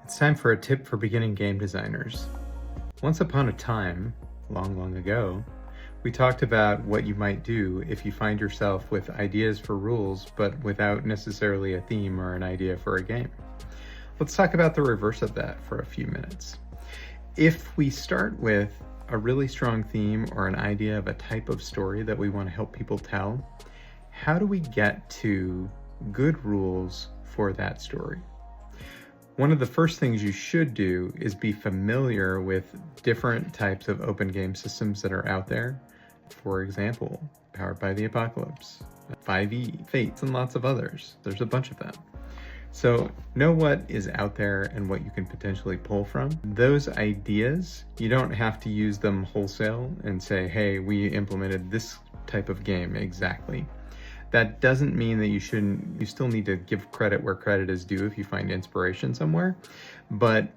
It's time for a tip for beginning game designers. Once upon a time, long ago, we talked about what you might do if you find yourself with ideas for rules, but without necessarily a theme or an idea for a game. Let's talk about the reverse of that for a few minutes. If we start with a really strong theme or an idea of a type of story that we want to help people tell, how do we get to good rules for that story? One of the first things you should do is be familiar with different types of open game systems that are out there. For example, Powered by the Apocalypse, 5e, Fates, and lots of others. There's a bunch of them. So know what is out there and what you can potentially pull from. Those ideas, you don't have to use them wholesale and say, hey, we implemented this type of game exactly. That doesn't mean that you still need to give credit where credit is due if you find inspiration somewhere. But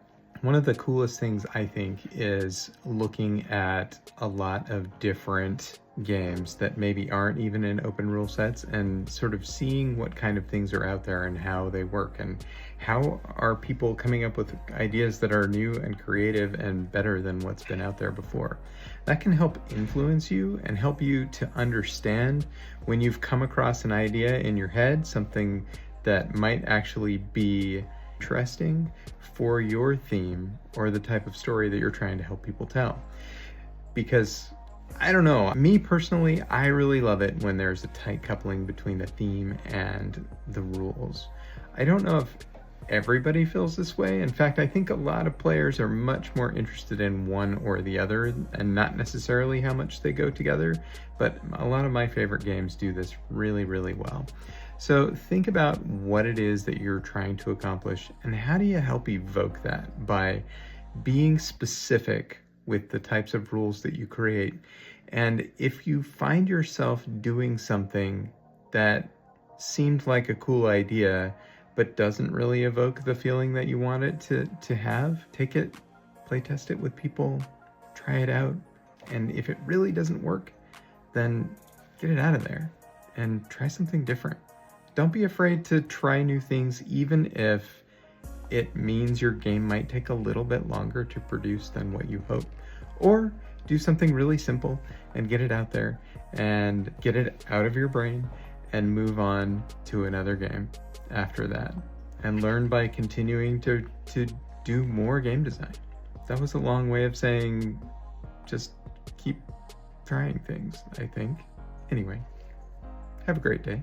one of the coolest things I think is looking at a lot of different games that maybe aren't even in open rule sets and sort of seeing what kind of things are out there and how they work and how are people coming up with ideas that are new and creative and better than what's been out there before. That can help influence you and help you to understand when you've come across an idea in your head, something that might actually be interesting for your theme or the type of story that you're trying to help people tell. Because I don't know, me personally, I really love it when there's a tight coupling between the theme and the rules. I don't know if everybody feels this way. In fact, I think a lot of players are much more interested in one or the other and not necessarily how much they go together, but a lot of my favorite games do this really well. So think about what it is that you're trying to accomplish and how do you help evoke that by being specific with the types of rules that you create. And if you find yourself doing something that seemed like a cool idea but doesn't really evoke the feeling that you want it to have, take it, play test it with people, try it out, and if it really doesn't work, then get it out of there and try something different. Don't be afraid to try new things, even if it means your game might take a little bit longer to produce than what you hope. Or do something really simple and get it out there and get it out of your brain and move on to another game after that. And learn by continuing to do more game design. That was a long way of saying just keep trying things, I think. Anyway, have a great day.